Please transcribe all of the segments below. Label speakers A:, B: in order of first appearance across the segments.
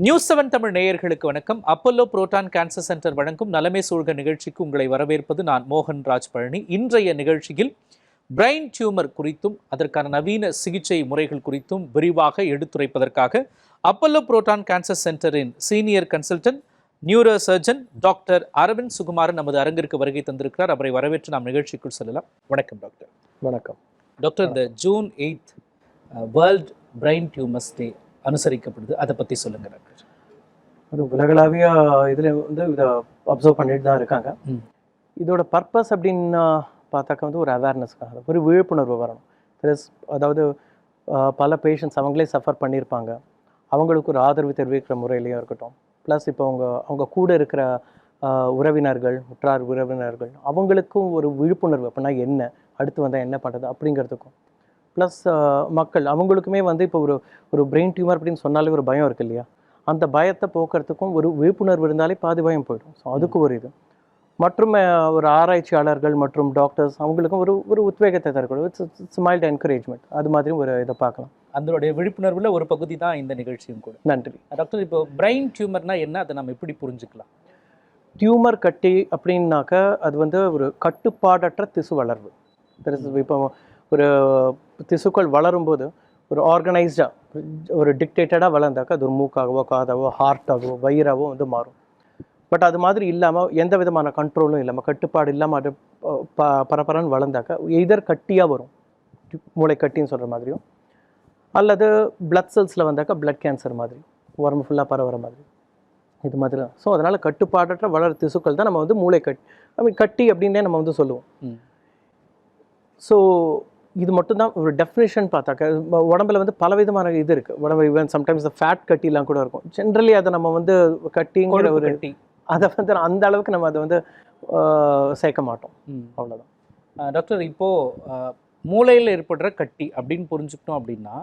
A: News 7 Tamil நேயர்களுக்கு வணக்கம். Apollo proton cancer centre வழங்கும் நலமே சூழ்க நிகழ்ச்சிக்கு உங்களை வரவேற்பது நான் மோகன் ராஜ் பழனி. இன்றைய நிகழ்ச்சியில் பிரெயின் டியூமர் குறித்தும் அதற்கான நவீன சிகிச்சை முறைகள் குறித்தும் விரிவாக எடுத்துரைப்பதற்காக அப்பல்லோ புரோட்டான் கேன்சர் சென்டரின் senior consultant neuro surgeon doctor Aravind Sukumaran நமது அரங்கிற்கு வருகை தந்திருக்கிறார். அவரை வரவேற்று நாம் நிகழ்ச்சிக்குள் செல்லலாம். வணக்கம் டாக்டர்.
B: வணக்கம்
A: டாக்டர். இந்த ஜூன் 8 வேர்ல்ட் பிரெயின் டியூமர்ஸ் டே அனுசரிக்கப்படுது, அதை பற்றி சொல்லுங்க டாக்டர்.
B: அது உலகளாவிய இதில் வந்து இதை அப்சர்வ் பண்ணிட்டு தான் இருக்காங்க. இதோட பர்பஸ் அப்படின்னு பார்த்தாக்க வந்து ஒரு அவேர்னஸ்க்காக, ஒரு விழிப்புணர்வு வரணும். அதாவது பல பேஷண்ட்ஸ் அவங்களே சஃபர் பண்ணியிருப்பாங்க, அவங்களுக்கு ஒரு ஆதரவு தெரிவிக்கிற முறையிலையும் இருக்கட்டும். ப்ளஸ் இப்போ அவங்க கூட இருக்கிற உறவினர்கள், உற்றார் உறவினர்கள், அவங்களுக்கும் ஒரு விழிப்புணர்வு அப்படின்னா என்ன, அடுத்து வந்தால் என்ன பண்ணுறது அப்படிங்கிறதுக்கும். ப்ளஸ் மக்கள் அவங்களுக்குமே வந்து இப்போ ஒரு பிரெயின் டியூமர் அப்படின்னு சொன்னாலே ஒரு பயம் இருக்குது இல்லையா, அந்த பயத்தை போக்குறதுக்கும் ஒரு விழிப்புணர்வு இருந்தாலே பாதி பயம் போயிடும். ஸோ அதுக்கு ஒரு இது மற்றும் ஒரு ஆராய்ச்சியாளர்கள் மற்றும் டாக்டர்ஸ் அவங்களுக்கும் ஒரு உத்வேகத்தை தரக்கூடும். இட்ஸ் மைல்ட் என்கரேஜ்மெண்ட், அது மாதிரி ஒரு இதை பார்க்கலாம்.
A: அதனுடைய விழிப்புணர்வில் ஒரு பகுதி தான் இந்த நிகழ்ச்சியும் கூட.
B: நன்றி
A: டாக்டர். இப்போ பிரெயின் டியூமர்னா என்ன, அதை நம்ம எப்படி புரிஞ்சுக்கலாம்?
B: டியூமர் கட்டி அப்படின்னாக்க அது வந்து ஒரு கட்டுப்பாடற்ற திசு வளர்வு. இப்போ ஒரு திசுக்கள் வளரும்போது ஒரு ஆர்கனைஸ்டாக ஒரு டிக்டேட்டடாக வளர்ந்தாக்கா அது ஒரு மூக்காகவோ காதாவோ ஹார்ட்டாகவோ வயிறாவோ வந்து மாறும். பட் அது மாதிரி இல்லாமல் எந்த விதமான கண்ட்ரோலும் இல்லாமல் கட்டுப்பாடு இல்லாமல் அது பரபரன்னு வளர்ந்தாக்கா எதர் கட்டியாக வரும், மூளை கட்டின்னு சொல்கிற மாதிரியும், அல்லது பிளட் செல்ஸில் வந்தாக்கா பிளட் கேன்சர் மாதிரி உடம்பு ஃபுல்லாக பரவுற மாதிரி, இது மாதிரி தான். ஸோ அதனால் கட்டுப்பாடற்ற வளர திசுக்கள் தான் நம்ம வந்து மூளை கட்டி அப்படின்னே நம்ம வந்து சொல்லுவோம். ஸோ இது மட்டும்தான் ஒரு டெஃபினேஷன். பார்த்தாக்க உடம்புல வந்து பலவிதமான இது இருக்குது. உடம்பு ஈவன் சம்டைம்ஸ் ஃபேட் கட்டிலாம் கூட இருக்கும். ஜென்ரலி அதை நம்ம வந்து கட்டிங்கிற ஒரு அதை வந்து அந்த அளவுக்கு நம்ம அதை வந்து சேர்க்க மாட்டோம், அவ்வளோதான்.
A: டாக்டர், இப்போது மூளையில் ஏற்படுற கட்டி அப்படின்னு புரிஞ்சுக்கிட்டோம் அப்படின்னா,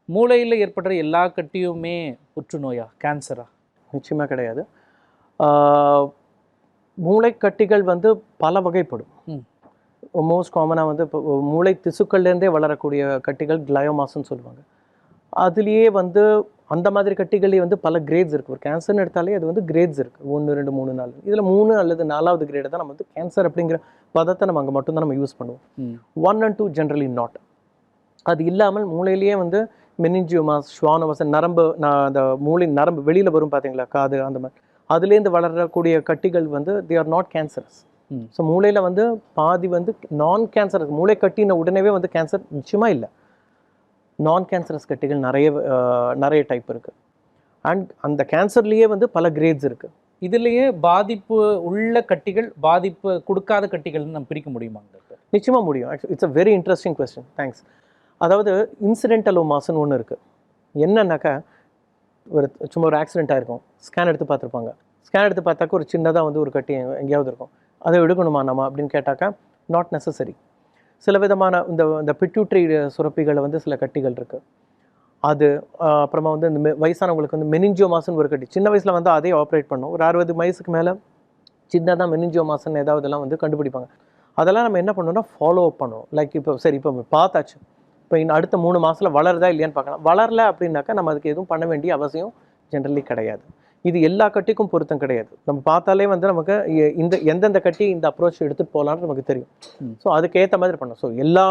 A: மூளையில் ஏற்படுற எல்லா கட்டியுமே புற்றுநோயா, கேன்சரா?
B: நிச்சயமாக கிடையாது. மூளைக்கட்டிகள் வந்து பல வகைப்படும். மோஸ்ட் காமனாக வந்து இப்போ மூளை திசுக்கள்லேருந்தே வளரக்கூடிய கட்டிகள் கிளையோமாஸ்ன்னு சொல்லுவாங்க. அதுலேயே வந்து அந்த மாதிரி கட்டிகளே வந்து பல கிரேட்ஸ் இருக்குது. ஒரு கேன்சர்னு எடுத்தாலே அது வந்து கிரேட்ஸ் இருக்குது, 1, 2, 3, 4. இதில் 3 அல்லது 4வது கிரேடை தான் நம்ம வந்து கேன்சர் அப்படிங்கிற பதத்தை நம்ம அங்கே மட்டும்தான் நம்ம யூஸ் பண்ணுவோம். 1 and 2 ஜென்ரலி நாட். அது இல்லாமல் மூளையிலேயே வந்து மெனிஞ்சியோமாஸ், ஷ்வானோமாஸ், நரம்பு, அந்த மூளை நரம்பு வெளியில் வரும் பார்த்தீங்களா, காது, அந்த மாதிரி அதுலேருந்து வளரக்கூடிய கட்டிகள் வந்து they are not cancerous. So மூளையில் வந்து பாதி வந்து நான் கேன்சரஸ். மூளை கட்டின உடனேவே வந்து கேன்சர் நிச்சயமாக இல்லை. நான் கேன்சரஸ் கட்டிகள் நிறைய டைப் இருக்குது. அண்ட் அந்த கேன்சர்லேயே வந்து பல கிரேட்ஸ் இருக்குது.
A: இதுலேயே பாதிப்பு உள்ள கட்டிகள், பாதிப்பு கொடுக்காத கட்டிகள்னு நம்ம பிரிக்க முடியுமா?
B: நிச்சயமாக முடியும். It's a very interesting question, thanks. அதாவது இன்சிடென்டலோமாஸ்ன்னு ஒன்று இருக்குது. என்னன்னாக்கா சும்மா ஒரு ஆக்சிடென்ட் ஆகிருக்கும், ஸ்கேன் எடுத்து பார்த்துருப்பாங்க. ஸ்கேன் எடுத்து பார்த்தாக்கா ஒரு சின்னதாக வந்து ஒரு கட்டி எங்கேயாவது இருக்கும். அதை எடுக்கணுமா நம்ம அப்படின்னு கேட்டாக்கா நாட் நெசசரி. சில விதமான இந்த பிட்யூட்ரி சுரப்பிகளில் வந்து சில கட்டிகள் இருக்குது. அது அப்புறமா வந்து இந்த வயசானவங்களுக்கு வந்து மெனிஞ்சியோமாஸ்ன்னு ஒரு கட்டி சின்ன வயசில் வந்து அதே ஆப்ரேட் பண்ணும். ஒரு 60 வயசுக்கு மேலே சின்னதாக மெனிஞ்சியோமாஸ்ன்னு ஏதாவதெல்லாம் வந்து கண்டுபிடிப்பாங்க. அதெல்லாம் நம்ம என்ன பண்ணணும்னா ஃபாலோ அப் பண்ணுவோம். லைக் இப்போ பார்த்தாச்சு, இப்போ இன்னும் அடுத்த 3 மாதத்தில் வளருதா இல்லையான்னு பார்க்கலாம். வளரல அப்படின்னாக்கா நம்ம அதுக்கு எதுவும் பண்ண வேண்டிய அவசியம் ஜென்ரலி கிடையாது. இது எல்லா கட்டிக்கும் பொருத்தம் கிடையாது. நம்ம பார்த்தாலே வந்து நமக்கு எந்தெந்த கட்டி இந்த அப்ரோச் எடுத்துகிட்டு போகலான்னு நமக்கு தெரியும். ஸோ அதுக்கேற்ற மாதிரி பண்ணணும். ஸோ எல்லா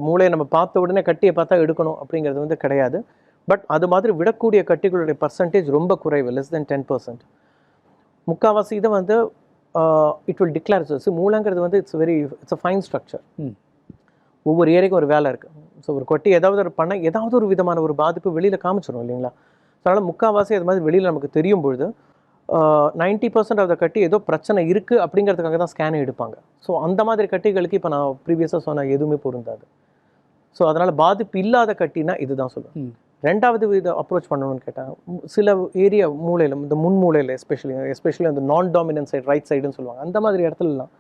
B: மூளையை நம்ம பார்த்த உடனே கட்டியை பார்த்தா எடுக்கணும் அப்படிங்கிறது வந்து கிடையாது. பட் அது மாதிரி விடக்கூடிய கட்டிகளுடைய பர்சன்டேஜ் ரொம்ப குறைவு, less than 10%. முக்கால்வாசி இதை வந்து இட் வில் டிக்ளேர். மூளைங்கிறது வந்து இட்ஸ் அ ஃபைன் ஸ்ட்ரக்சர். ஒவ்வொரு ஏரியாவுக்கும் ஒரு வேலை இருக்குது. ஸோ ஒரு கட்டி ஏதாவது ஒரு பண்ண ஏதாவது ஒரு விதமான ஒரு பாதிப்பு வெளியில் காமிச்சிடும் இல்லைங்களா. அதனால் முக்கால்வாசி அது மாதிரி வெளியில் நமக்கு தெரியும் பொழுது 90% ஆஃப் த கட்டி ஏதோ பிரச்சனை இருக்குது அப்படிங்கிறதுக்காக தான் ஸ்கேனை எடுப்பாங்க. ஸோ அந்த மாதிரி கட்டிகளுக்கு இப்போ நான் ப்ரீவியஸாக சொன்ன எதுவுமே பொருந்தாது. ஸோ அதனால் பாதிப்பு இல்லாத கட்டினா இதுதான் சொல்லுவேன். ரெண்டாவது இதை அப்ரோச் பண்ணணும்னு கேட்டால், சில ஏரியா மூளையில், இந்த முன் மூளையில் எஸ்பெஷலி அந்த நான் டாமினன்ட் சைடு, ரைட் சைடுன்னு சொல்லுவாங்க, அந்த மாதிரி இடத்துலலாம்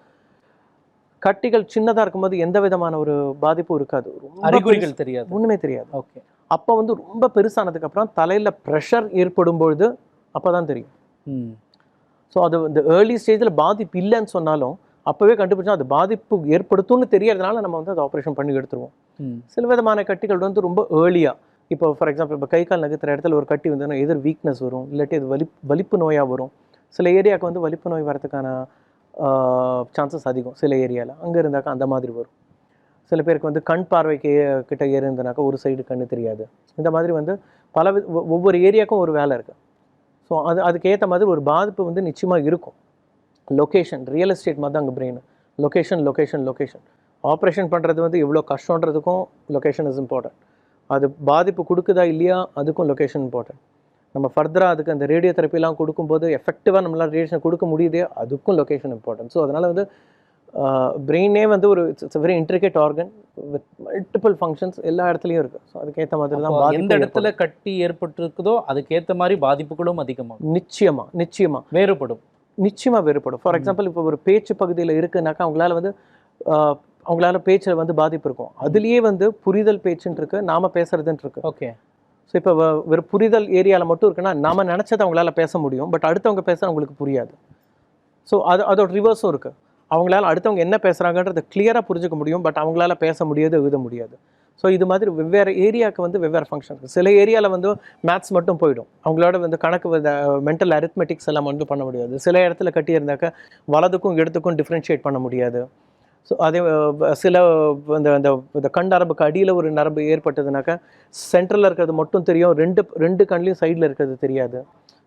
B: கட்டிகள் சின்னதாக இருக்கும்போது எந்த விதமான ஒரு பாதிப்பும் இருக்காது,
A: அறிகுறிகள் தெரியாது,
B: ஒன்றுமே தெரியாது.
A: ஓகே.
B: அப்போ வந்து ரொம்ப பெருசானதுக்கப்புறம் தலையில் ப்ரெஷர் ஏற்படும் பொழுது அப்போ தான் தெரியும். ஸோ அது இந்த ஏர்லி ஸ்டேஜில் பாதிப்பு இல்லைன்னு சொன்னாலும் அப்போவே கண்டுபிடிச்சா அது பாதிப்பு ஏற்படுத்தும்னு தெரியறதுனால நம்ம வந்து அதை ஆப்ரேஷன் பண்ணி எடுத்துருவோம். சில விதமான கட்டிகள் வந்து ரொம்ப ஏர்லியாக இப்போ ஃபார் எக்ஸாம்பிள் இப்போ கை கால் நகர்த்துற இடத்துல ஒரு கட்டி வந்ததுன்னா எதிர் வீக்னஸ் வரும், இல்லாட்டி அது வலிப்பு நோயாக வரும். சில ஏரியாவுக்கு வந்து வலிப்பு நோய் வரதுக்கான சான்சஸ் அதிகம். சில ஏரியாவில் அங்கே இருந்தாக்கா அந்த மாதிரி வரும். சில பேருக்கு வந்து கண் பார்வைக்கு கிட்ட இருந்ததுனாக்கா ஒரு சைடு கண்ணு தெரியாது. இந்த மாதிரி வந்து ஒவ்வொரு ஏரியாவுக்கும் ஒரு வேலை இருக்குது. ஸோ அதுக்கேற்ற மாதிரி ஒரு பாதிப்பு வந்து நிச்சயமாக இருக்கும். லொக்கேஷன், ரியல் எஸ்டேட் மாதிரி தான் அங்கே brain. Location location location. Operation பண்ணுறது வந்து எவ்வளோ கஷ்டன்றதுக்கும் லொக்கேஷன் இஸ் இம்பார்ட்டன்ட். அது பாதிப்பு கொடுக்குதா இல்லையா அதுக்கும் லொக்கேஷன் இம்பார்ட்டன்ட். நம்ம ஃபர்தராக அதுக்கு அந்த ரேடியோ தெரப்பிலாம் கொடுக்கும்போது எஃபெக்டிவாக நம்மளால் ரேடியேஷன் கொடுக்க முடியுதே, அதுக்கும் லொக்கேஷன் இம்பார்ட்டன்ட். ஸோ அதனால் வந்து பிரெயினே வந்து ஒரு it's very intricate organ with multiple functions எல்லா இடத்துலையும் இருக்குது. ஸோ அதுக்கேற்ற மாதிரி தான்
A: எந்த இடத்துல கட்டி ஏற்பட்டிருக்குதோ அதுக்கேற்ற மாதிரி பாதிப்புகளும் அதிகமாகும்.
B: நிச்சயமாக வேறுபடும். ஃபார் எக்ஸாம்பிள் இப்போ ஒரு பேச்சு பகுதியில் இருக்குனாக்கா அவங்களால பேச்சில் வந்து பாதிப்பு இருக்கும். அதுலேயே வந்து புரிதல் பேச்சுன்னு இருக்கு, நாம பேசுறதுன்னு இருக்கு.
A: ஓகே.
B: ஸோ இப்போ வெறும் புரிதல் ஏரியாவில் மட்டும் இருக்குன்னா நாம நினச்சதை அவங்களால பேச முடியும், பட் அடுத்தவங்க பேச அவங்களுக்கு புரியாது. ஸோ அதோட ரிவர்ஸும் இருக்குது. அவங்களால அடுத்தவங்க என்ன பேசுகிறாங்கன்றதை கிளியராக புரிஞ்சுக்க முடியும், பட் அவங்களால பேச முடியாது, எழுத முடியாது. ஸோ இது மாதிரி வெவ்வேறு ஏரியாவுக்கு வந்து வெவ்வேறு ஃபங்க்ஷன் இருக்குது. சில ஏரியாவில் வந்து மேத்ஸ் மட்டும் போயிடும், அவங்களோட வந்து கணக்கு மென்டல் அரித்மெட்டிக்ஸ் எல்லாம் வந்து பண்ண முடியாது. சில இடத்துல கட்டி இருந்தாக்க வலதுக்கும் இடத்துக்கும் டிஃப்ரென்ஷியேட் பண்ண முடியாது. ஸோ அதே சில இந்த கண் நரம்புக்கு அடியில் ஒரு நரம்பு ஏற்பட்டதுனாக்கா சென்ட்ரலில் இருக்கிறது மட்டும் தெரியும், ரெண்டு கண்லேயும் சைடில் இருக்கிறது தெரியாது.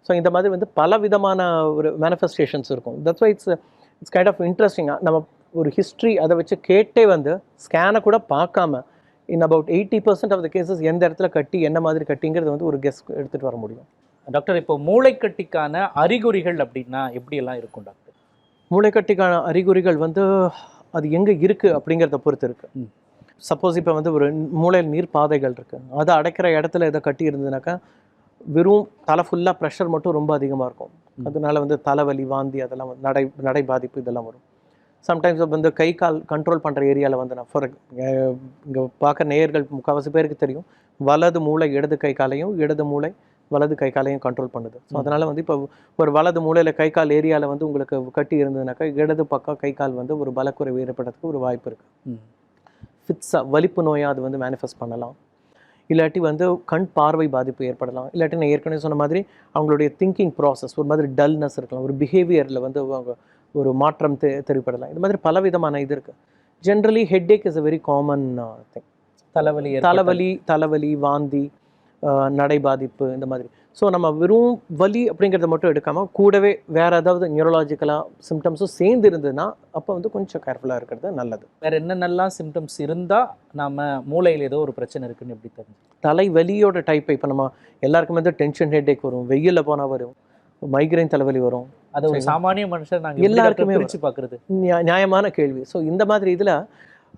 B: ஸோ இந்த மாதிரி வந்து பல விதமான ஒரு மேனிஃபெஸ்டேஷன்ஸ் இருக்கும். That's why it's kind of இன்ட்ரெஸ்டிங்காக நம்ம ஒரு ஹிஸ்ட்ரி அதை வச்சு கேட்டே வந்து ஸ்கேனை கூட பார்க்காம in about 80% of the cases எந்த இடத்துல கட்டி என்ன மாதிரி கட்டிங்கிறது வந்து ஒரு கெஸ் எடுத்துகிட்டு வர முடியும்.
A: டாக்டர், இப்போ மூளைக்கட்டிக்கான அறிகுறிகள் அப்படின்னா எப்படியெல்லாம் இருக்கும் டாக்டர்?
B: மூளைக்கட்டிக்கான அறிகுறிகள் வந்து அது எங்கே இருக்குது அப்படிங்கிறத பொறுத்து இருக்குது. சப்போஸ் இப்போ வந்து ஒரு மூளையில் நீர் பாதைகள் இருக்குது, அதை அடைக்கிற இடத்துல இதை கட்டி இருந்ததுனாக்கா வெறும் தலை ஃபுல்லாக ப்ரெஷர் மட்டும் ரொம்ப அதிகமாக இருக்கும். அதனால வந்து தலைவலி, வாந்தி, அதெல்லாம் நடை பாதிப்பு இதெல்லாம் வரும். சம்டைம்ஸ் வந்து கை கால் கண்ட்ரோல் பண்ணுற ஏரியாவில் வந்து நான் இங்கே பார்க்குற நேயர்கள் முக்கால்வாசி பேருக்கு தெரியும், வலது மூளை இடது கை காலையும், இடது மூளை வலது கை காலையும் கண்ட்ரோல் பண்ணுது. ஸோ அதனால் வந்து இப்போ ஒரு வலது மூலையில் கை கால் ஏரியாவில் வந்து உங்களுக்கு கட்டி இருந்ததுனாக்கா இடது பக்கம் கை கால் வந்து ஒரு பலக்குறைவு ஏற்படுறதுக்கு ஒரு வாய்ப்பு இருக்குது. ஃபிட்ஸாக வலிப்பு நோயாக அது வந்து மேனிஃபெஸ்ட் பண்ணலாம். இல்லாட்டி வந்து கண் பார்வை பாதிப்பு ஏற்படலாம். இல்லாட்டி நான் ஏற்கனவே சொன்ன மாதிரி அவங்களுடைய திங்கிங் ப்ராசஸ் ஒரு மாதிரி டல்னஸ் இருக்கலாம், ஒரு பிஹேவியரில் வந்து அவங்க ஒரு மாற்றம் தெரிவிப்படலாம். இது மாதிரி பலவிதமான இது இருக்குது. Generally headache is a very common thing. தலைவலி, வாந்தி, நடை பாதிப்பு இந்த மாதிரி. ஸோ நம்ம வெறும் வலி அப்படிங்கிறத மட்டும் எடுக்காமல் கூடவே வேறு ஏதாவது நியூரலாஜிக்கலாக சிம்டம்ஸும் சேர்ந்து இருந்ததுன்னா அப்போ வந்து கொஞ்சம் கேர்ஃபுல்லாக இருக்கிறது நல்லது.
A: வேறு என்னென்னலாம் சிம்டம்ஸ் இருந்தால் நம்ம மூளையில் ஏதோ ஒரு பிரச்சனை இருக்குன்னு எப்படி தெரிஞ்சு?
B: தலைவலியோட டைப்பை இப்போ நம்ம எல்லாருக்குமே வந்து டென்ஷன் ஹெட்ஏக் வரும், வெயிலில் போனால் வரும், மைக்ரைன் தலைவலி வரும்.
A: அது ஒரு சாமானிய மனுஷன் நாங்கள் எல்லாருக்குமே பிரித்து பார்க்குறது
B: நியாயமான கேள்வி. ஸோ இந்த மாதிரி இதில்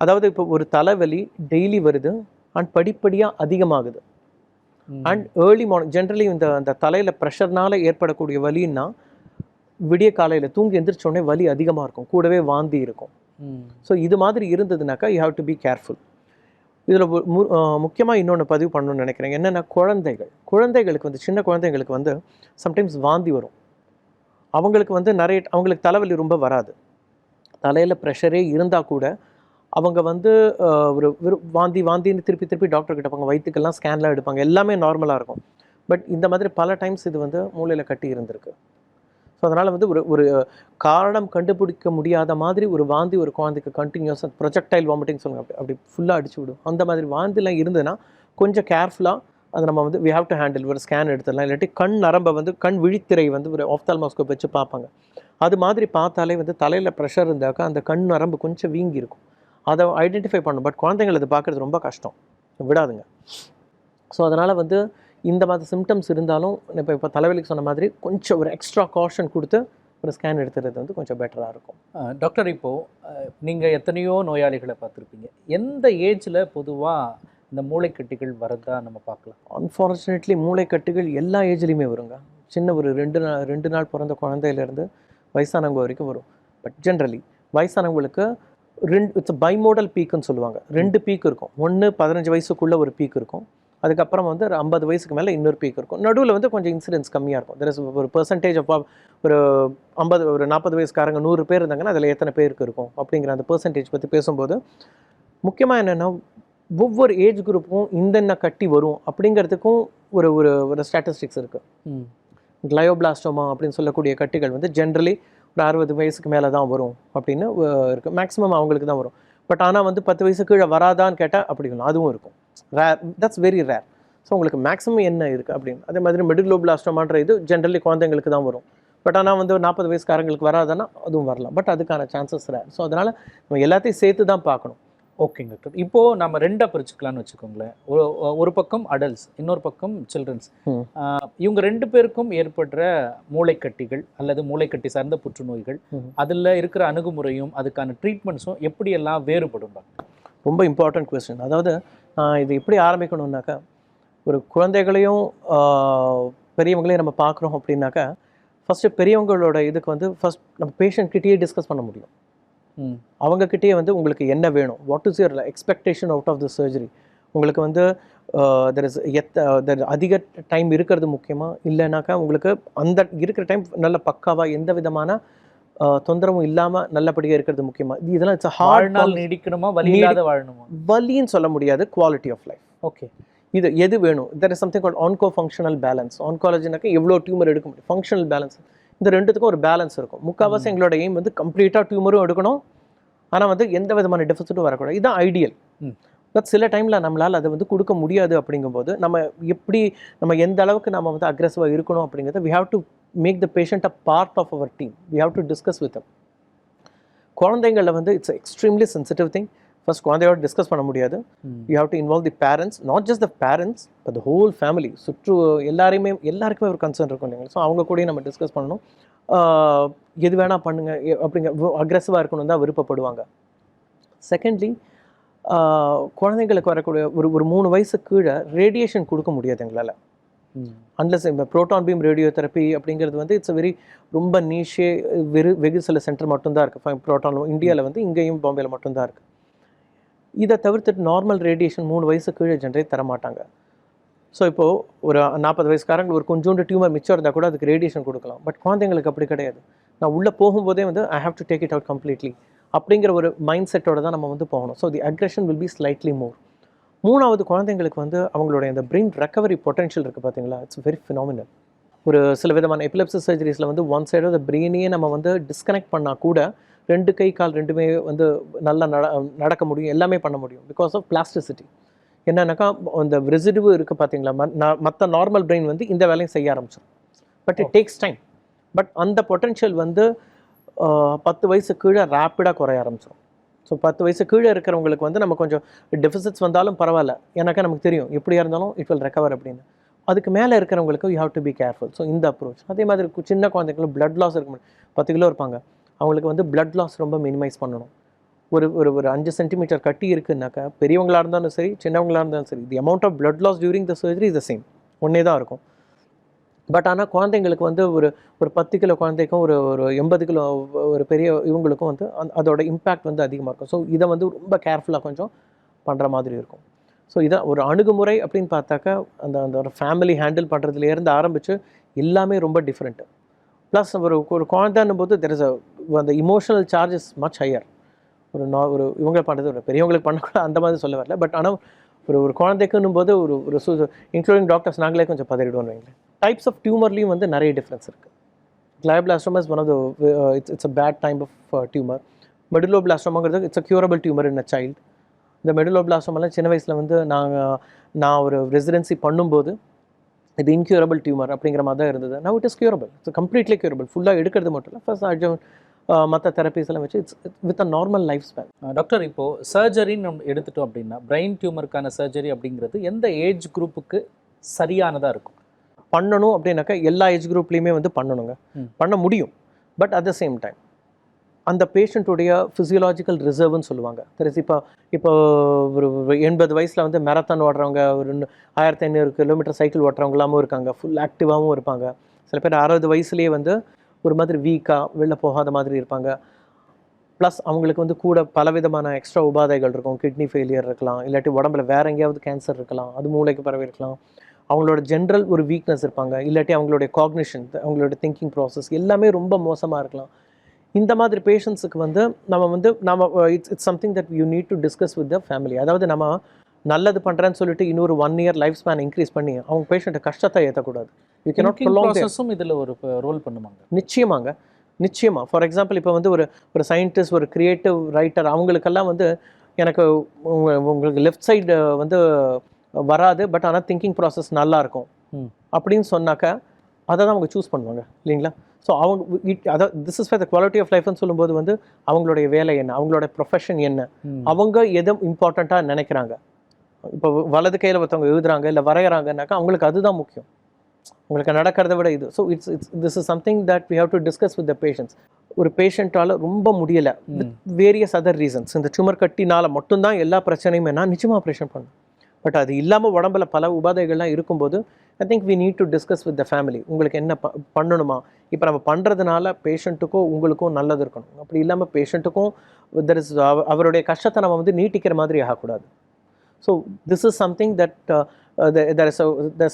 B: அதாவது இப்போ ஒரு தலைவலி டெய்லி வருது அண்ட் படிப்படியாக அதிகமாகுது. அண்ட் ஏர்லி மார்னிங் ஜென்ரலி அந்த தலையில் ப்ரெஷர்னால் ஏற்படக்கூடிய வலின்னா விடிய காலையில் தூங்கி எந்திரிச்சோடனே வலி அதிகமாக இருக்கும், கூடவே வாந்தி இருக்கும். ஸோ இது மாதிரி இருந்ததுனாக்கா you have to be careful. இதில் முக்கியமாக இன்னொன்று பதிவு பண்ணணும்னு நினைக்கிறேன். என்னென்னா குழந்தைகளுக்கு வந்து சின்ன குழந்தைங்களுக்கு வந்து சம்டைம்ஸ் வாந்தி வரும். அவங்களுக்கு வந்து அவங்களுக்கு தலைவலி ரொம்ப வராது, தலையில் ப்ரெஷரே இருந்தால் கூட அவங்க வந்து ஒரு வாந்தின்னு திருப்பி டாக்டர்கிட்ட போங்க, வயிற்றுக்கெல்லாம் ஸ்கேன்லாம் எடுப்பாங்க, எல்லாமே நார்மலாக இருக்கும். பட் இந்த மாதிரி பல டைம்ஸ் இது வந்து மூளையில் கட்டி இருந்திருக்கு. ஸோ அதனால் வந்து ஒரு காரணம் கண்டுபிடிக்க முடியாத மாதிரி ஒரு வாந்தி ஒரு குழந்தைக்கு கண்டினியூஸாக ப்ரொஜெக்டைல் வாமிட்டிங் சொல்லுவாங்க, அப்படி ஃபுல்லாக அடிச்சு விடும். அந்த மாதிரி வாந்திலாம் இருந்ததுன்னா கொஞ்சம் கேர்ஃபுல்லாக அதை நம்ம வந்து வி ஹாவ் டு ஹேண்டில். ஒரு ஸ்கேன் எடுத்துடலாம், இல்லாட்டி கண் நரம்பை வந்து கண் விழித்திரை வந்து ஒரு ஆப்தால்மாஸ்கோப் வச்சு பார்ப்பாங்க. அது மாதிரி பார்த்தாலே வந்து தலையில் ப்ரெஷர் இருந்தாக்கா அந்த கண் நரம்பு கொஞ்சம் வீங்கி இருக்கும், அதை ஐடென்டிஃபை பண்ணணும். பட் குழந்தைங்கள் அதை பார்க்குறது ரொம்ப கஷ்டம், விடாதுங்க. ஸோ அதனால் வந்து இந்த மாதிரி சிம்டம்ஸ் இருந்தாலும் இப்போ தலைவலிக்கு சொன்ன மாதிரி கொஞ்சம் ஒரு எக்ஸ்ட்ரா காஷன் கொடுத்து ஒரு ஸ்கேன் எடுத்துகிறது வந்து கொஞ்சம் பெட்டராக இருக்கும்.
A: டாக்டர், இப்போது நீங்கள் எத்தனையோ நோயாளிகளை பார்த்துருப்பீங்க, எந்த ஏஜில் பொதுவாக இந்த மூளைக்கட்டிகள் வரதா நம்ம பார்க்கலாம்?
B: அன்ஃபார்ச்சுனேட்லி மூளைக்கட்டிகள் எல்லா ஏஜ்லேயுமே வருங்க. சின்ன ஒரு ரெண்டு நாள் பிறந்த குழந்தையிலேருந்து வயசானவங்க வரைக்கும் வரும். பட் ஜென்ரலி வயசானவங்களுக்கு இட்ஸ் பைமோடல் பீக்குன்னு சொல்லுவாங்க. 2 பீக் இருக்கும். ஒன்று 15 வயசுக்குள்ளே ஒரு பீக் இருக்கும், அதுக்கப்புறம் வந்து 50 வயசுக்கு மேலே இன்னொரு பீக் இருக்கும். நடுவில் வந்து கொஞ்சம் இன்சிடென்ட்ஸ் கம்மியாக இருக்கும். தெர் இஸ் ஒரு பெர்சன்டேஜ் ஆஃப் ஒரு 40 வயசுக்காரங்க 100 பேர் இருந்தாங்கன்னா அதில் எத்தனை பேருக்கு இருக்கும் அப்படிங்கிற அந்த பெர்சன்டேஜ் பற்றி பேசும்போது முக்கியமாக என்னென்னா ஒவ்வொரு ஏஜ் குரூப்புக்கும் இந்தென்ன கட்டி வரும் அப்படிங்கிறதுக்கும் ஒரு ஒரு ஒரு ஸ்டாட்டிஸ்டிக்ஸ் இருக்குது. கிளையோபிளாஸ்டோமா அப்படின்னு சொல்லக்கூடிய கட்டிகள் வந்து ஜென்ரலி ஒரு 60 வயசுக்கு மேலே தான் வரும் அப்படின்னு இருக்குது. மேக்ஸிமம் அவங்களுக்கு தான் வரும். பட் ஆனால் வந்து 10 வயசு கீழே வராதான்னு கேட்டால் அப்படி இல்லை, அதுவும் இருக்கும். Rare, that's very rare. So உங்களுக்கு மேக்ஸிமம் என்ன இருக்குது அப்படின்னு. அதே மாதிரி மெடுலோபிளாஸ்டோமான்ற இது ஜென்ரலி குழந்தைங்களுக்கு தான் வரும். பட் ஆனால் வந்து 40 வயசுக்காரங்களுக்கு வராதுன்னா அதுவும் வரலாம். பட் அதுக்கான சான்சஸ் ரேர். ஸோ அதனால் நம்ம எல்லாத்தையும் சேர்த்து தான் பார்க்கணும்.
A: ஓகேங்க டாக்டர். இப்போது நம்ம ரெண்டாக பிரிச்சுக்கலாம்னு வச்சுக்கோங்களேன். ஒரு பக்கம் அடல்ட்ஸ், இன்னொரு பக்கம் சில்ட்ரன்ஸ். இவங்க 2 பேருக்கும் ஏற்படுற மூளைக்கட்டிகள் அல்லது மூளைக்கட்டி சார்ந்த புற்றுநோய்கள், அதில் இருக்கிற அணுகுமுறையும் அதுக்கான ட்ரீட்மெண்ட்ஸும் எப்படியெல்லாம் வேறுபடும்?
B: ரொம்ப இம்பார்ட்டன்ட் கொஸ்டின். அதாவது இது எப்படி ஆரம்பிக்கணும்னாக்கா, ஒரு குழந்தைகளையும் பெரியவங்களையும் நம்ம பார்க்குறோம் அப்படின்னாக்கா, ஃபஸ்ட்டு பெரியவங்களோட இதுக்கு வந்து ஃபஸ்ட் நம்ம பேஷண்ட்கிட்டயே டிஸ்கஸ் பண்ண முடியும். அவங்கக்கிட்டே வந்து உங்களுக்கு என்ன வேணும், what is your expectation out of the surgery, உங்களுக்கு வந்து தெர் இஸ் அதிக டைம் இருக்கிறது முக்கியமாக, இல்லைனாக்கா உங்களுக்கு அந்த இருக்கிற டைம் நல்ல பக்காவாக எந்த விதமான தொந்தரவும் இல்லாமல் நல்லபடியாக இருக்கிறது முக்கியமாக. இதெல்லாம் இட்ஸ் ஹார்ட்.
A: நாள் நீடிக்கணுமா, வலி இல்லாத வாழணுமா?
B: வலின்னு சொல்ல முடியாது, குவாலிட்டி ஆஃப் லைஃப்.
A: ஓகே,
B: இது எது வேணும்? There is something called onco functional balance. ஆன்காலஜினாக்கா எவ்வளோ டியூமர் எடுக்க முடியும், ஃபங்க்ஷனல் பேலன்ஸ். இந்த ரெண்டுத்துக்கும் ஒரு பேலன்ஸ் இருக்கும். முக்கால்வாசி எங்களோட எய்ம் வந்து கம்ப்ளீட்டாக டியூமரும் எடுக்கணும், ஆனால் வந்து எந்த விதமான டெஃபிசிட்டும் வரக்கூடாது. இதுதான் ஐடியல். பட் சில டைமில் நம்மளால் அதை வந்து கொடுக்க முடியாது. அப்படிங்கும்போது நம்ம எந்த அளவுக்கு நம்ம வந்து அக்ரெசிவாக இருக்கணும் அப்படிங்கிறத we have to make the patient a part of our team. We have to discuss with them. குழந்தைங்களில் வந்து it's extremely sensitive thing. First குழந்தையோட டிஸ்கஸ் பண்ண முடியாது. You have to involve the parents, not just the parents but the whole family. எல்லாருக்குமே ஒரு concern இருக்கும் இல்லைங்களா. So அவங்க கூடயும் நம்ம டிஸ்கஸ் பண்ணணும். எது வேணால் பண்ணுங்க அப்படிங்கிற அக்ரெசிவாக இருக்கணும் தான் விருப்பப்படுவாங்க. செகண்ட்லி, குழந்தைங்களுக்கு வரக்கூடிய ஒரு 3 வயசு கீழே ரேடியேஷன் கொடுக்க முடியாது எங்களால். அன்லஸ் இந்த ப்ரோட்டான் பீம் ரேடியோ தெரப்பி அப்படிங்கிறது வந்து இட்ஸ் வெரி ரொம்ப நீஷே, வெகு சில சென்டர் மட்டும்தான் இருக்குது ப்ரோட்டான். இந்தியாவில் வந்து இங்கேயும் பாம்பேயில் மட்டும்தான் இருக்குது. இதை தவிர்த்துட்டு நார்மல் ரேடியேஷன் 3 வயசு கீழே ஜென்ரேட் தரமாட்டாங்க. ஸோ இப்போது ஒரு 40 வயசுக்காரங்க ஒரு கொஞ்சோண்டு டியூமர் மிச்சம் இருந்தால் கூட அதுக்கு ரேடியேஷன் கொடுக்கலாம். பட் குழந்தைங்களுக்கு அப்படி கிடையாது. நான் உள்ளே போகும்போதே வந்து I have to take it out completely அப்படிங்கிற ஒரு மைண்ட் செட்டோட தான் நம்ம வந்து போகணும். So the aggression will be slightly மோர். 3வது, குழந்தைங்களுக்கு வந்து அவங்களுடைய அந்த பிரெயின் ரெக்கவரி பொட்டன்ஷியல் இருக்குது பார்த்தீங்களா, இட்ஸ் வெரி ஃபினாமினல். ஒரு சில விதமான எபிலெப்சி சர்ஜரிஸில் வந்து ஒன் சைடு ஆஃப் த பிரெயினையே நம்ம வந்து டிஸ்கனெக்ட் பண்ணால் கூட 2 கை கால் 2மே வந்து நல்லா நடக்க முடியும், எல்லாமே பண்ண முடியும். Because of plasticity. என்னன்னாக்கா அந்த ரெசிடிவ் இருக்குது பார்த்தீங்களா, மற்ற நார்மல் பிரெயின் வந்து இந்த வேலையும் செய்ய ஆரம்பிச்சிடும். But it takes time. But அந்த பொட்டன்ஷியல் வந்து 10 வயசு கீழே ரேப்பிடாக குறைய ஆரம்பிச்சிடும். ஸோ 10 வயசு கீழே இருக்கிறவங்களுக்கு வந்து நம்ம கொஞ்சம் டெஃபிசிட்ஸ் வந்தாலும் பரவாயில்ல, ஏன்னாக்கா நமக்கு தெரியும் எப்படியா இருந்தாலும் இட் வில் ரெக்கவர் அப்படின்னு. அதுக்கு மேலே இருக்கிறவங்களுக்கு you have to be careful. So இந்த அப்ரோச். அதே மாதிரி சின்ன குழந்தைங்களுக்கு பிளட் லாஸ் இருக்க முடியும். 10 கிலோ இருப்பாங்க, அவங்களுக்கு வந்து பிளட் லாஸ் ரொம்ப மினிமைஸ் பண்ணணும். ஒரு 5 சென்டிமீட்டர் கட்டி இருக்குன்னாக்கா பெரியவங்களாக இருந்தாலும் சரி, சின்னவங்களாக இருந்தாலும் சரி, the amount of blood loss during the surgery is the same, ஒன்றே தான் இருக்கும். பட் ஆனால் குழந்தைங்களுக்கு வந்து ஒரு 10 கிலோ குழந்தைக்கும் ஒரு 80 கிலோ ஒரு பெரிய இவங்களுக்கும் வந்து அதோட இம்பேக்ட் வந்து அதிகமாக இருக்கும். ஸோ இதை வந்து ரொம்ப கேர்ஃபுல்லாக கொஞ்சம் பண்ணுற மாதிரி இருக்கும். ஸோ இதான் ஒரு அணுகுமுறை அப்படின்னு பார்த்தாக்கா, அந்த ஒரு ஃபேமிலி ஹேண்டில் பண்ணுறதுலேருந்து ஆரம்பித்து எல்லாமே ரொம்ப டிஃப்ரெண்ட்டு. ப்ளஸ் ஒரு குழந்தைன்னும் போது தெர் இஸ் அந்த emotional charge is much higher. ஒரு இவங்க பண்ணுறது ஒரு பெரியவங்களுக்கு பண்ணக்கூட அந்த மாதிரி சொல்ல வரல. பட் ஆனால் ஒரு குழந்தைக்குன்னும் போது ஒரு இன்க்ளூடிங் டாக்டர்ஸ் நாங்களே கொஞ்சம் பதறிடுவோம் வைங்களேன். டைப்ஸ் ஆஃப் டியூமர்லேயும் வந்து நிறைய டிஃப்ரென்ஸ் இருக்குது. Glioblastoma is one of the it's a bad type of tumour. மெடுலோபிளாஸ்டோமாங்கிறது it's a curable tumour in a child. இந்த மெடுலோபிளாஸ்டோமெல்லாம் சின்ன வயசில் வந்து நான் ஒரு ரெசிடென்சி பண்ணும்போது இது இன்க்யூரபிள் டியூமர் அப்படிங்கிற மாதிரி தான் இருந்தது. Now it is curable. It's completely curable. ஃபுல்லாக எடுக்கிறது மட்டும் இல்லை, ஃபர்ஸ்ட் மற்ற தெரப்பீஸ் எல்லாம் வச்சு it's with a normal life span.
A: Doctor, இப்போது சர்ஜரின்னு நம்ம எடுத்துட்டோம் அப்படின்னா, பிரெயின் டியூமருக்கான சர்ஜரி அப்படிங்கிறது எந்த ஏஜ் குரூப்புக்கு சரியானதாக இருக்கும்?
B: பண்ணணும் அப்படின்னாக்கா எல்லா ஏஜ் குரூப்லேயுமே வந்து பண்ணணுங்க, பண்ண முடியும். But at the same time அந்த பேஷண்ட்டுடைய ஃபிசியலாஜிக்கல் ரிசர்வ்னு சொல்லுவாங்க. தெரிஞ்சு இப்போ ஒரு 80 வயசில் வந்து மேரத்தான் ஓடுறவங்க, ஒரு 1500 கிலோமீட்டர் சைக்கிள் ஓட்டுறவங்களாமும் இருக்காங்க, ஃபுல் ஆக்டிவாகவும் இருப்பாங்க. சில பேர் 60 வயசுலேயே வந்து ஒரு மாதிரி வீக்காக வெளில போகாத மாதிரி இருப்பாங்க. ப்ளஸ் அவங்களுக்கு வந்து கூட பலவிதமான எக்ஸ்ட்ரா உபாதைகள் இருக்கும். கிட்னி ஃபெயிலியர் இருக்கலாம், இல்லாட்டி உடம்புல வேறு எங்கேயாவது கேன்சர் இருக்கலாம், அது மூளைக்கு பரவி இருக்கலாம். அவங்களோட ஜென்ரல் ஒரு வீக்னஸ் இருப்பாங்க, இல்லாட்டி அவங்களுடைய காக்னிஷன், அவங்களோட திங்கிங் ப்ராசஸ் எல்லாமே ரொம்ப மோசமாக இருக்கலாம். இந்த மாதிரி பேஷண்ட்ஸுக்கு வந்து நம்ம it's something that you need to discuss with the family. அதாவது நல்லது பண்ணுறேன்னு சொல்லிட்டு இன்னொரு 1 இயர் லைஃப் ஸ்பேன் இன்க்ரீஸ் பண்ணி அவங்க பேஷண்ட்டை கஷ்டத்தை ஏற்றக்கூடாது. யூ கேனாட் ப்ரொலாங்
A: ப்ராசஸும் இதில் ஒரு ரோல் பண்ணுவாங்க.
B: நிச்சயமாங்க, நிச்சயமாக. ஃபார் எக்ஸாம்பிள் இப்போ வந்து ஒரு சயின்டிஸ்ட், ஒரு கிரியேட்டிவ் ரைட்டர், அவங்களுக்கெல்லாம் வந்து எனக்கு உங்களுக்கு லெஃப்ட் சைடு வந்து வராது, பட் ஆனால் திங்கிங் ப்ராசஸ் நல்லாயிருக்கும் அப்படின்னு சொன்னாக்கா அதை தான் அவங்க சூஸ் பண்ணுவாங்க இல்லைங்களா? ஸோ அவங்க அதாவது this is for the quality of லைஃப்னு சொல்லும்போது வந்து அவங்களுடைய வேலை என்ன, அவங்களோட ப்ரொஃபஷன் என்ன, அவங்க எதை இம்பார்ட்டண்ட்டாக நினைக்கிறாங்க. இப்போ வலது கையில் ஒருத்தவங்க எழுதுறாங்க இல்லை வரைகிறாங்கன்னாக்கா அவங்களுக்கு அதுதான் முக்கியம், உங்களுக்கு நடக்கிறத விட இது. So this is something that we have to discuss with the patients. ஒரு பேஷண்ட்டால் ரொம்ப முடியலை வித் வேரியஸ் அதர் ரீசன்ஸ், இந்த டியூமர் கட்டினால் மட்டும்தான் எல்லா பிரச்சனையுமே நான் நிச்சயமாக ஆப்ரேஷன் பண்ணேன். பட் அது இல்லாமல் உடம்புல பல உபாதைகள்லாம் இருக்கும்போது I think we need to discuss with the family. உங்களுக்கு என்ன பண்ணணுமா, இப்போ நம்ம பண்ணுறதுனால பேஷண்ட்டுக்கும் உங்களுக்கும் நல்லது இருக்கணும். அப்படி இல்லாமல் பேஷண்ட்டுக்கும் தெர் இஸ் அவருடைய கஷ்டத்தை நம்ம வந்து நீட்டிக்கிற மாதிரி ஆகக்கூடாது. So this is something that there is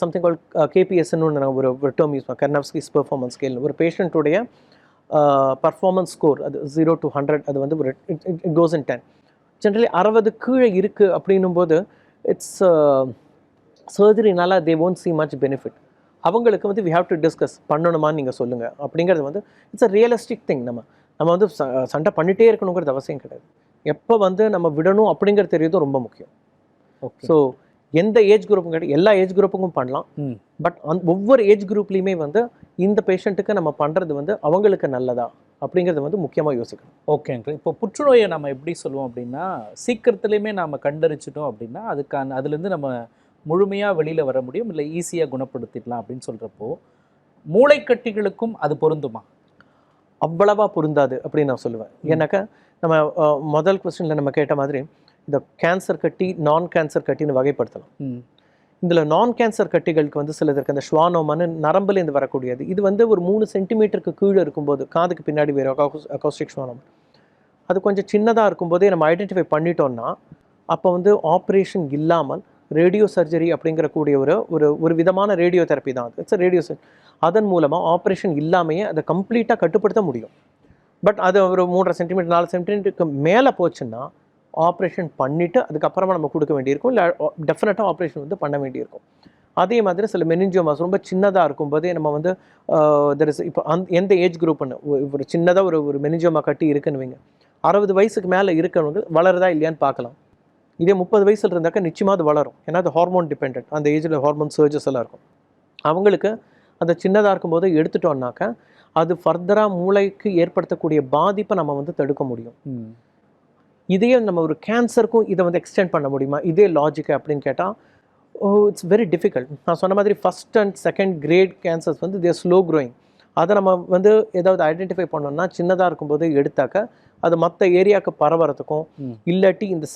B: something called KPS ன்னு ஒரு டேர்ம் யூஸ் பண்ண, கர்னவ்ஸ்கிஸ் பெர்ஃபார்மன்ஸ் ஸ்கேல். ஒரு பேஷண்ட்டுடைய பர்ஃபார்மன்ஸ் ஸ்கோர் அது 0 to 100, அது வந்து ஒரு இட் கோஸ் இன் 10. ஜென்ரலி 60 கீழே இருக்குது அப்படின்னும் போது இட்ஸ் சர்ஜரினால they won't see much benefit. அவங்களுக்கு வந்து we have to discuss பண்ணணுமான்னு நீங்கள் சொல்லுங்கள் அப்படிங்கிறது வந்து இட்ஸ் அ ரியலிஸ்டிக் திங். நம்ம வந்து சண்டை பண்ணிகிட்டே இருக்கணுங்கிறது அவசியம் கிடையாது. எப்போ வந்து நம்ம விடணும் அப்படிங்கிறது தெரியுதும் ரொம்ப முக்கியம். ஸோ எந்த ஏஜ் குரூப்பும் கிடையாது, எல்லா ஏஜ் குரூப்புக்கும் பண்ணலாம். பட் ஒவ்வொரு ஏஜ் குரூப்லேயுமே வந்து இந்த பேஷண்ட்டுக்கு நம்ம பண்ணுறது வந்து அவங்களுக்கு நல்லதா அப்படிங்கிறது வந்து முக்கியமாக யோசிக்கணும்.
A: ஓகேங்க. இப்போ புற்றுநோயை நம்ம எப்படி சொல்லுவோம் அப்படின்னா, சீக்கிரத்துலேயுமே நாம் கண்டறிச்சிட்டோம் அப்படின்னா அதுலேருந்து நம்ம முழுமையாக வெளியில் வர முடியும், இல்லை ஈஸியாக குணப்படுத்திடலாம் அப்படின்னு சொல்கிறப்போ மூளைக்கட்டிகளுக்கும் அது பொருந்துமா?
B: அவ்வளவா பொருந்தாது அப்படின்னு நான் சொல்லுவேன். ஏன்னாக்கா நம்ம முதல் கொஸ்டினில் நம்ம கேட்ட மாதிரி இந்த கேன்சர் கட்டி, நான் கேன்சர் கட்டின்னு வகைப்படுத்தலாம். இதில் நான் கேன்சர் கட்டிகளுக்கு வந்து சிலதற்கு அந்த ஷ்வானோமான்னு நரம்புலேருந்து வரக்கூடியது, இது வந்து ஒரு 3 சென்டிமீட்டருக்கு கீழே இருக்கும்போது காதுக்கு பின்னாடி வேறு அக்கோஸ்டிக் ஷ்வானோமா, அது கொஞ்சம் சின்னதாக இருக்கும்போதே நம்ம ஐடென்டிஃபை பண்ணிட்டோம்னா அப்போ வந்து ஆப்ரேஷன் இல்லாமல் ரேடியோ சர்ஜரி அப்படிங்கிற கூடிய ஒரு விதமான ரேடியோ தெரப்பி தான் அது. It's radio surgery. அதன் மூலமாக ஆப்ரேஷன் இல்லாமையே அதை கம்ப்ளீட்டாக கட்டுப்படுத்த முடியும். பட் அது ஒரு 3.5 சென்டிமீட்டர் 4 சென்டிமீட்டருக்கு மேலே போச்சுன்னா ஆப்ரேஷன் பண்ணிவிட்டு அதுக்கப்புறமா நம்ம கொடுக்க வேண்டியிருக்கும், இல்லை டெஃபினட்டாக ஆப்ரேஷன் வந்து பண்ண வேண்டியிருக்கும். அதே மாதிரி சில மெனிஞ்சியோமாஸ் ரொம்ப சின்னதாக இருக்கும்போதே நம்ம வந்து இப்போ எந்த ஏஜ் குரூப்னு ஒரு சின்னதாக ஒரு மெனிஞ்சியோமா கட்டி இருக்குன்னு வைங்க, 60 வயசுக்கு மேலே இருக்கிறவங்க வளருதா இல்லையான்னு பார்க்கலாம். இதே 30 வயசில் இருந்தாக்கா நிச்சயமாக அது வளரும், ஏன்னா அது ஹார்மோன் டிபெண்ட். அந்த ஏஜில் ஹார்மோன் சர்ஜஸ் எல்லாம் இருக்கும். அவங்களுக்கு அந்த சின்னதாக இருக்கும்போது எடுத்துட்டோம்னாக்கா அது ஃபர்தராக மூளைக்கு ஏற்படுத்தக்கூடிய பாதிப்பை நம்ம வந்து தடுக்க முடியும். இதையே நம்ம ஒரு கேன்சருக்கும் இதை வந்து எக்ஸ்டெண்ட் பண்ண முடியுமா இதே லாஜிக்கு அப்படின்னு கேட்டால் இட்ஸ் வெரி டிஃபிகல்ட். நான் சொன்ன மாதிரி first and second grade cancers வந்து தேர் ஸ்லோ க்ரோயிங். அதை நம்ம வந்து ஏதாவது ஐடென்டிஃபை பண்ணோம்னா சின்னதாக இருக்கும்போது எடுத்தாக்க அது மற்ற ஏரியாவுக்கு பரவறதுக்கும், இல்லாட்டி இந்த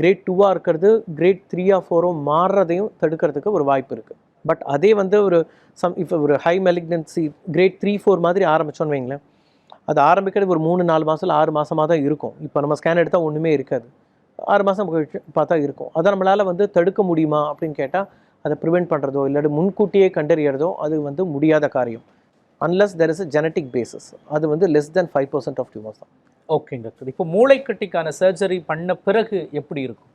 B: கிரேட் 2ஆக இருக்கிறது கிரேட் 3 or 4 மாறுறதையும் தடுக்கிறதுக்கு ஒரு வாய்ப்பு இருக்குது. பட் அதே வந்து இப்போ ஒரு ஹை மெலிக்னன்சி கிரேட் 3, 4 மாதிரி ஆரம்பித்தோன்னு வைங்களேன், அது ஆரம்பிக்கிறது ஒரு 3-4 மாதம் 6 மாதமாக தான் இருக்கும். இப்போ நம்ம ஸ்கேன் எடுத்தால் ஒன்றுமே இருக்காது, 6 மாதம் பார்த்தா இருக்கும். அதை நம்மளால் வந்து தடுக்க முடியுமா அப்படின்னு கேட்டால் அதை ப்ரிவெண்ட் பண்ணுறதோ இல்லாட்டி முன்கூட்டியே கண்டறியறதோ அது வந்து முடியாத காரியம். Unless there is a genetic basis. அது வந்து லெஸ் தென் 5% ஆஃப் டியூமர்ஸ் தான்.
A: ஓகேங்க டாக்டர். இப்போ மூளைக்கட்டிக்கான சர்ஜரி பண்ண பிறகு எப்படி இருக்கும்?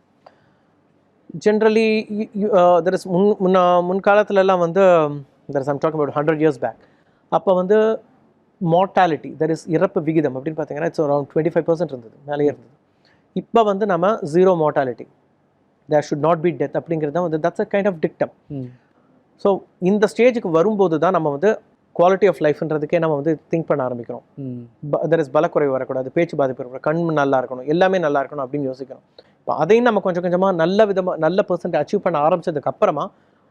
B: ஜென்ரலி தெர் இஸ் முன்காலத்துலலாம் வந்து there is I'm talking about 100 years back. அப்போ வந்து மார்டாலிட்டி தெர் இஸ் இறப்பு விகிதம் அப்படின்னு பார்த்தீங்கன்னா இட்ஸ் அரௌண்ட் 25% இருந்தது, மேலேயே இருந்தது. இப்போ வந்து நம்ம 0 mortality, there should not be death அப்படிங்கிறது தான் வந்து that's a kind of dictum. So இந்த ஸ்டேஜுக்கு வரும்போது தான் நம்ம வந்து குவாலிட்டி ஆஃப் லைஃப்ன்றதுக்கே நம்ம வந்து திங்க் பண்ண ஆரம்பிக்கிறோம். தெர் இஸ் பலக்குறைவு வரக்கூடாது, பேச்சு பாதிப்பு இருக்கக்கூடாது, கண் நல்லா இருக்கணும், எல்லாமே நல்லா இருக்கணும் அப்படின்னு யோசிக்கிறோம். இப்போ அதையும் நம்ம கொஞ்சம் கொஞ்சமாக நல்ல பர்சன்ட் அச்சீவ் பண்ண ஆரம்பித்ததுக்கு அப்புறமா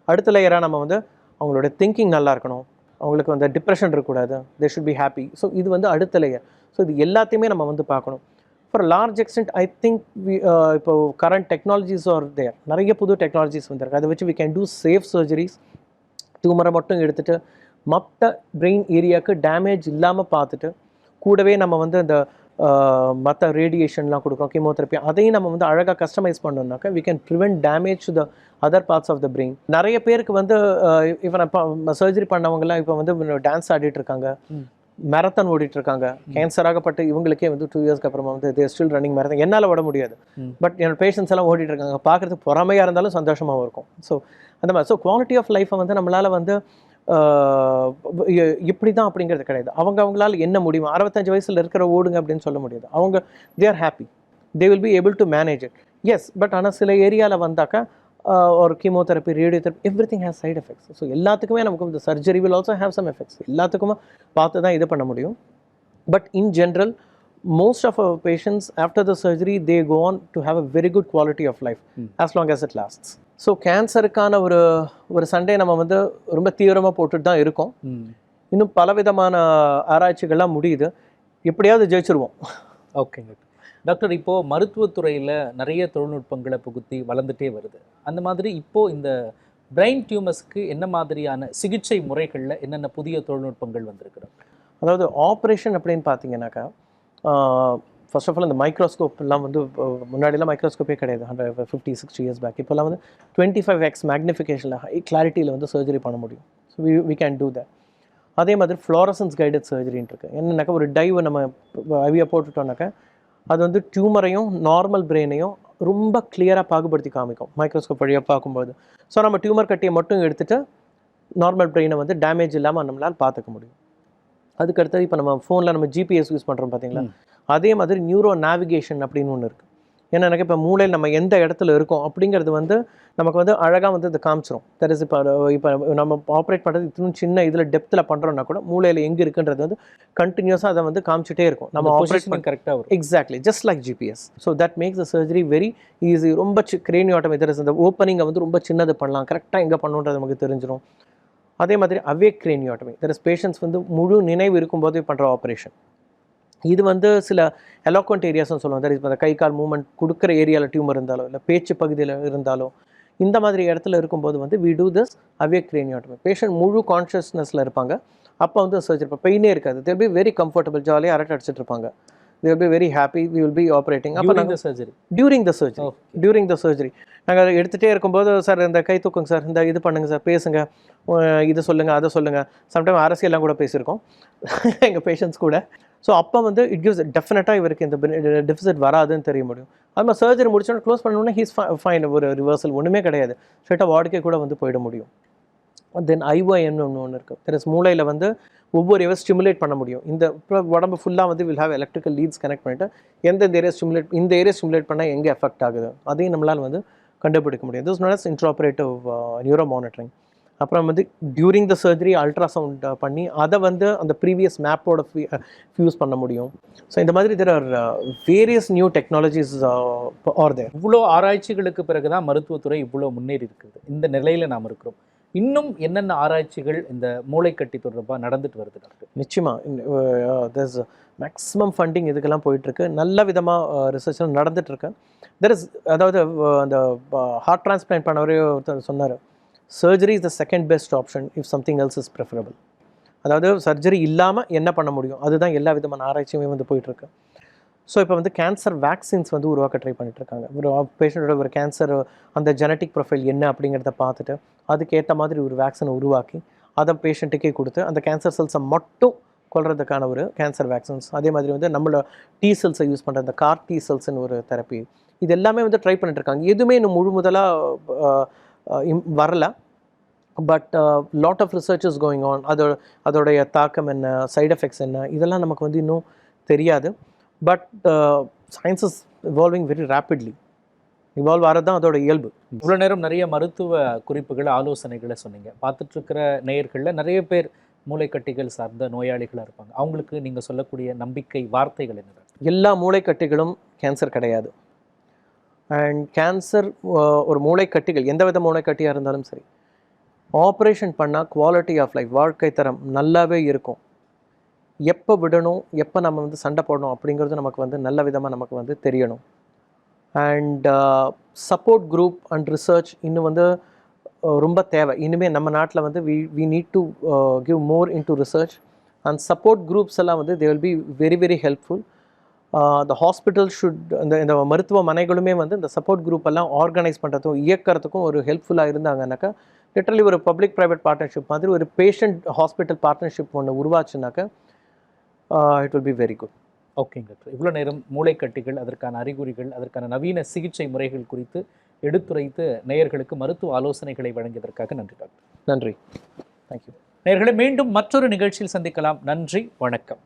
B: அடுத்த லேயராக நம்ம வந்து அவங்களோட திங்கிங் நல்லா இருக்கணும், அவங்களுக்கு வந்து டிப்ரெஷன் இருக்கக்கூடாது, they should be happy. So இது வந்து அடுத்த லேயர். ஸோ இது எல்லாத்தையுமே நம்ம வந்து பார்க்கணும். For large extent I think இப்போ கரண்ட் டெக்னாலஜிஸ் ஆர் தேர், நிறைய புது டெக்னாலஜிஸ் வந்திருக்கு. அதை வச்சு we can do safe surgeries. டியூமரை மட்டும் எடுத்துகிட்டு மற்ற பிரெயின் ஏரியாவுக்கு டேமேஜ் இல்லாமல் பார்த்துட்டு கூடவே நம்ம வந்து இந்த மற்ற ரேடியேஷன்லாம் கொடுக்குறோம், கீமோதெரப்பி, அதையும் நம்ம வந்து அழகாக கஸ்டமைஸ் பண்ணோம்னாக்கா we can prevent damage to the other parts of the brain. நிறைய பேருக்கு வந்து இப்போ சர்ஜரி பண்ணவங்கலாம் இப்போ வந்து டான்ஸ் ஆடிட்டு இருக்காங்க, மேரத்தான் ஓடிட்டு இருக்காங்க. கேன்சர் ஆகப்பட்டு இவங்களுக்கே வந்து 2 இயர்ஸ்க்கு அப்புறமா வந்து தேர் ஸ்டில் ரன்னிங் மேரத்தான். என்னால் ஓட முடியாது, பட் என்னோட பேஷண்ட்ஸ் எல்லாம் ஓடிட்டு இருக்காங்க. பார்க்குறதுக்கு பொறாமையாக இருந்தாலும் சந்தோஷமாகவும் இருக்கும். ஸோ அந்த மாதிரி ஸோ குவாலிட்டி ஆஃப் லைஃப்பை வந்து நம்மளால் வந்து இப்படி தான் அப்படிங்கிறது கிடையாது. அவங்களால என்ன முடியும், 65 வயசில் இருக்கிற ஓடுங்க அப்படின்னு சொல்ல முடியாது. அவங்க they are happy, they will be able to manage it. Yes, but ஆனால் சில ஏரியாவில் வந்தாக்கா ஒரு chemotherapy, radiotherapy, everything has side effects. So எல்லாத்துக்குமே நமக்கு இந்த surgery will also have some effects. எல்லாத்துக்குமே பார்த்து தான் இது பண்ண முடியும். But in general most of our patients after the surgery they go on to have a very good quality of life as long as it lasts. So கேன்சருக்கான ஒரு Sunday நம்ம வந்து ரொம்ப தீவிரமாக போட்டுட்டு தான் இருக்கோம். இன்னும் பலவிதமான ஆராய்ச்சிகள்லாம் முடியுது. எப்படியாவது ஜெயிச்சிருவோம்.
A: ஓகேங்க டாக்டர். இப்போது மருத்துவத்துறையில் நிறைய தொழில்நுட்பங்களை புகுத்தி வளர்ந்துட்டே வருது. அந்த மாதிரி இப்போது இந்த பிரெயின் டியூமர்ஸ்க்கு என்ன மாதிரியான சிகிச்சை முறைகளில் என்னென்ன புதிய தொழில்நுட்பங்கள் வந்திருக்கிறது?
B: அதாவது ஆப்ரேஷன் அப்படின்னு பார்த்தீங்கன்னாக்கா, ஃபர்ஸ்ட் ஆஃப் ஆல் இந்த மைக்ரோஸ்கோப்லாம் வந்து முன்னாடிலாம் மைக்ரோஸ்கோப்பே கிடையாது. 50-60 இயர்ஸ் பேக். இப்போல்லாம் வந்து 25x மேக்னிஃபிகேஷனில் ஹை கிளாரிட்டியில் வந்து சர்ஜரி பண்ண முடியும். So we can do that. அதே மாதிரி ஃப்ளோரசன்ஸ் கைடட் சர்ஜரின்னு இருக்குது. என்னன்னாக்கா ஒரு டைவை நம்ம ஐவியை போட்டுட்டோம்னாக்கா அது வந்து டியூமரையும் நார்மல் பிரெயினையும் ரொம்ப கிளியராக பாகுபடுத்தி காமிக்கும் மைக்ரோஸ்கோப் வழியாக பார்க்கும்போது. ஸோ நம்ம டியூமர் கட்டியை மட்டும் எடுத்துகிட்டு நார்மல் பிரெயினை வந்து டேமேஜ் இல்லாமல் நம்மளால் பார்த்துக்க முடியும். அதுக்கடுத்தது இப்போ நம்ம ஃபோனில் நம்ம ஜிபிஎஸ் யூஸ் பண்ணுறோம் பார்த்தீங்களா, அதே மாதிரி நியூரோ நேவிகேஷன் அப்படின்னு ஒன்று இருக்குது. ஏன்னா எனக்கு இப்போ மூளையில் நம்ம எந்த இடத்துல இருக்கோம் அப்படிங்கிறது வந்து நமக்கு வந்து அழகாக வந்து இது காமிச்சிரும். தட் இஸ் இப்போ நம்ம ஆப்ரேட் பண்ணுறது இன்னும் சின்ன இதில் டெப்த்தில் பண்ணுறோன்னா கூட மூளையில் எங்கே இருக்குன்றது வந்து கண்டினியூஸாக அதை வந்து காமிச்சிட்டே இருக்கும். நம்ம ஆப்ரேட் பண்ண
A: கரெக்டாக வரும்.
B: Exactly just like GPS. So that makes the surgery very easy. ரொம்ப கிரேனியோட்டம் இதர் இந்த ஓப்பனிங்கை வந்து ரொம்ப சின்னது பண்ணலாம், கரெக்டாக எங்கே பண்ணணுன்றது நமக்கு தெரிஞ்சிடும். அதே மாதிரி அவேக் கிரேனியோட்டமி, தட் இஸ் பேஷண்ட்ஸ் வந்து முழு நினைவு இருக்கும்போதே பண்ணுற ஆப்ரேஷன். இது வந்து சில எலோக்வெண்ட் ஏரியாஸ்னு சொல்லுவோம். தட் இஸ் அந்த கை கால் மூவ்மெண்ட் கொடுக்குற ஏரியாவில் டியூமர் இருந்தாலோ இல்லை பேச்சு பகுதியில் இருந்தாலோ இந்த மாதிரி இடத்துல இருக்கும்போது வந்து we do this awake craniotomy. Patient முழு கான்ஷியஸ்னஸில் இருப்பாங்க. அப்போ வந்து சர்ஜரி இப்போ பெயினே இருக்காது. தேல் பி வெரி கம்ஃபர்டபுள், ஜாலியாக அரட்டை அடிச்சிட்டு இருப்பாங்க. they will be very happy. We will be operating
A: during the surgery.
B: During the surgery நாங்கள் எடுத்துகிட்டே இருக்கும்போது சார் இந்த கை தூக்குங்க சார், இந்த இது பண்ணுங்க சார், பேசுங்க, இது சொல்லுங்கள் அதை சொல்லுங்கள். சம்டைம் அரசியல்லாம் கூட பேசியிருக்கோம் எங்கள் பேஷண்ட்ஸ் கூட. ஸோ அப்போ வந்து இட் கிவ்ஸ் டெஃபினட்டாக இவருக்கு இந்த டெஃபிசிட் வராதுன்னு தெரிய முடியும். அது மாதிரி சர்ஜரி முடிச்சோன்னா க்ளோஸ் பண்ணோன்னா ஹீஸ் ஃபைன், ஒரு ரிவர்சல் ஒன்றுமே கிடையாது, ஸ்ட்ரெயிட்டாக வார்டுக்கே கூட வந்து போயிட முடியும். தென் ஐஒஎம்னு ஒன்று இருக்குது. தெர் மூளையில் வந்து ஒவ்வொரு ஏரியா ஸ்டிமுலேட் பண்ண முடியும். இந்த உடம்பு ஃபுல்லாக வந்து will have electrical leads connect பண்ணிவிட்டு எந்தெந்த ஏரியா ஸ்டிமுலேட், இந்த ஏரியா ஸ்டிமுலேட் பண்ணால் எங்கே எஃபெக்ட் ஆகுது அதையும் நம்மளால் வந்து கண்டுபிடிக்க முடியும். This not intraoperative neuro monitoring. அப்புறம் வந்து டியூரிங் த சர்ஜரி அல்ட்ராசவுண்ட் பண்ணி அதை வந்து அந்த ப்ரீவியஸ் மேப்போட ஃபியூஸ் பண்ண முடியும். ஸோ இந்த மாதிரி there are various new technologies are there.
A: இவ்வளோ ஆராய்ச்சிகளுக்கு பிறகு தான் மருத்துவத்துறை இவ்வளோ முன்னேறி இருக்குது. இந்த நிலையில் நாம் இருக்கிறோம். இன்னும் என்னென்ன ஆராய்ச்சிகள் இந்த மூளைக்கட்டி தொடர்பாக நடந்துட்டு வருது டாக்டர்?
B: நிச்சயமாக there's மேக்ஸிமம் ஃபண்டிங் இதுக்கெல்லாம் போயிட்டுருக்கு. நல்ல விதமாக ரிசர்ச் நடந்துகிட்ருக்கு. அதாவது அந்த ஹார்ட் டிரான்ஸ்பிளான்ட் பண்ணவரே ஒருத்தர் சொன்னார், surgery is the second best option if something else is preferable. அதாவது சர்ஜரி இல்லாமல் என்ன பண்ண முடியும், அதுதான் எல்லா விதமான ஆராய்ச்சியுமே வந்து போயிட்டுருக்கு. ஸோ இப்போ வந்து கேன்சர் வேக்சின்ஸ் வந்து உருவாக்க ட்ரை பண்ணிட்டுருக்காங்க. ஒரு பேஷண்ட்டோட ஒரு கேன்சர் அந்த ஜெனட்டிக் ப்ரொஃபைல் என்ன அப்படிங்கிறத பார்த்துட்டு அதுக்கேற்ற மாதிரி ஒரு வேக்சினை உருவாக்கி அதை பேஷண்ட்டுக்கே கொடுத்து அந்த கேன்சர் செல்ஸை மட்டும் கொல்றதுக்கான ஒரு கேன்சர் வேக்சின்ஸ். அதே மாதிரி வந்து நம்மளோட டி செல்ஸை யூஸ் பண்ணுற அந்த கார் டி செல்ஸ்ன்னு ஒரு தெரப்பி, இது எல்லாமே வந்து ட்ரை பண்ணிட்டுருக்காங்க. எதுவுமே இன்னும் முழு முதலாக வரல. But lot of research is going on. அதோடைய தாக்கம் என்ன, சைட் எஃபெக்ட்ஸ் என்ன, இதெல்லாம் நமக்கு வந்து இன்னும் தெரியாது. But science is evolving very rapidly. Evolve ஆகிறது தான் அதோட இயல்பு.
A: இவ்வளோ நேரம் நிறைய மருத்துவ குறிப்புகள், ஆலோசனைகளை சொன்னீங்க. பார்த்துட்ருக்கிற நேயர்களில் நிறைய பேர் மூளைக்கட்டிகள் சார்ந்த நோயாளிகளாக இருப்பாங்க. அவங்களுக்கு நீங்கள் சொல்லக்கூடிய நம்பிக்கை வார்த்தைகள் என்ன?
B: எல்லா மூளைக்கட்டிகளும் கேன்சர் கிடையாது. அண்ட் கேன்சர் ஒரு மூளைக்கட்டிகள் எந்த வித மூளைக்கட்டியாக இருந்தாலும் சரி, ஆப்ரேஷன் பண்ணால் குவாலிட்டி ஆஃப் லைஃப், வாழ்க்கை தரம் நல்லாவே இருக்கும். எப்போ விடணும், எப்போ நம்ம வந்து சண்டை போடணும் அப்படிங்கிறது நமக்கு வந்து நல்ல விதமாக நமக்கு வந்து தெரியணும். And support group and research இன்னும் வந்து ரொம்ப தேவை. இனிமேல் நம்ம நாட்டில் வந்து we need to give more into research and support groups எல்லாம் வந்து they will be very very helpful. The hospital should, இந்த மருத்துவமனைகளுமே வந்து இந்த சப்போர்ட் குரூப் எல்லாம் ஆர்கனைஸ் பண்ணுறதுக்கும் இயக்கிறதுக்கும் ஒரு ஹெல்ப்ஃபுல்லாக இருந்தாங்கன்னாக்கா, லிட்டரலி ஒரு பப்ளிக் ப்ரைவேட் பார்ட்னர்ஷிப் மாதிரி ஒரு பேஷண்ட் ஹாஸ்பிட்டல் பார்ட்னர்ஷிப் ஒன்று உருவாச்சுனாக்கா it will be very good.
A: ஓகேங்க டாக்டர். இவ்வளோ நேரம் மூளைக்கட்டிகள், அதற்கான அறிகுறிகள், அதற்கான நவீன சிகிச்சை முறைகள் குறித்து எடுத்துரைத்து நேயர்களுக்கு மருத்துவ ஆலோசனைகளை வழங்கியதற்காக நன்றி டாக்டர்.
B: நன்றி. தேங்க்யூ.
A: நேயர்களை மீண்டும் மற்றொரு நிகழ்ச்சியில் சந்திக்கலாம். நன்றி, வணக்கம்.